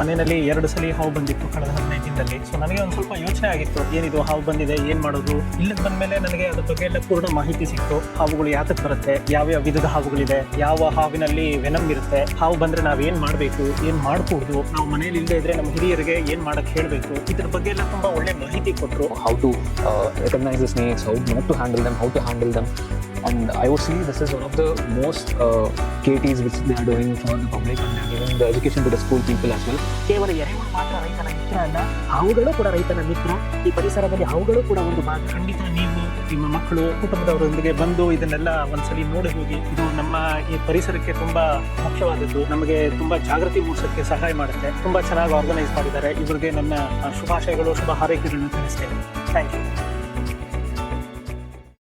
ಮನೆಯಲ್ಲಿ 2 ಸಲ ಹಾವು ಬಂದಿತ್ತು ಕಳೆದ 15 ದಿನದಲ್ಲಿ. ಸೊ ನನಗೆ ಒಂದು ಸ್ವಲ್ಪ ಯೋಚನೆ ಆಗಿತ್ತು, ಏನಿದು ಹಾವು ಬಂದಿದೆ, ಏನ್ ಮಾಡೋದು. ಇಲ್ಲಿಗೆ ಬಂದ್ಮೇಲೆ ನನಗೆ ಅದ್ರ ಬಗ್ಗೆ ಎಲ್ಲ ಪೂರ್ಣ ಮಾಹಿತಿ ಸಿಕ್ತು. ಹಾವುಗಳು ಯಾತಕ್ಕೆ ಬರುತ್ತೆ, ಯಾವ ವಿಧದ ಹಾವುಗಳಿದೆ, ಯಾವ ಹಾವಿನಲ್ಲಿ ವೆನಮ್ ಇರುತ್ತೆ, ಹಾವು ಬಂದ್ರೆ ನಾವ್ ಏನ್ ಮಾಡ್ಬೇಕು, ಏನ್ ಮಾಡ್ಕೂಡ್ದು, ನಾವು ಮನೇಲಿ ಇಲ್ಲದೆ ಇದ್ರೆ ನಮ್ಮ ಹಿರಿಯರಿಗೆ ಏನ್ ಮಾಡಕ್ ಹೇಳ್ಬೇಕು, ಇದ್ರ ಬಗ್ಗೆ ಎಲ್ಲ ತುಂಬಾ ಒಳ್ಳೆ ಮಾಹಿತಿ ಕೊಟ್ರು. How to recognize the snakes, how not to handle them, how to handle them. And I would say this is one of the most KTs which they are doing for the public, and they are giving the education to the school people as well. ಕೇವಲ ಎರೆಹುಳು ಮಾತ್ರ ರೈತನ ಮಿತ್ರ ಅಲ್ಲ, ಹಾವುಗಳು ಕೂಡ ರೈತನ ಮಿತ್ರ. ಈ ಪರಿಸರದಲ್ಲಿ ಹಾವುಗಳು ಕೂಡ ಒಂದು ಭಾಗ. ಖಂಡಿತ ನೀವು ನಿಮ್ಮ ಮಕ್ಕಳು ಕುಟುಂಬದವರೊಂದಿಗೆ ಬಂದು ಇದನ್ನೆಲ್ಲ ಒಂದ್ಸಲಿ ನೋಡಿ ಹೋಗಿ. ಇದು ನಮ್ಮ ಈ ಪರಿಸರಕ್ಕೆ ತುಂಬಾ ಮುಖ್ಯವಾದದ್ದು, ನಮಗೆ ತುಂಬಾ ಜಾಗೃತಿ ಮೂಡಿಸೋಕ್ಕೆ ಸಹಾಯ ಮಾಡುತ್ತೆ. ತುಂಬಾ ಚೆನ್ನಾಗಿ ಆರ್ಗನೈಸ್ ಮಾಡಿದ್ದಾರೆ. ಇವರಿಗೆ ನನ್ನ ಶುಭಾಶಯಗಳು, ಶುಭ ಹಾರೈಕೆಗಳನ್ನು ತಿಳಿಸ್ತೇನೆ. Thank you.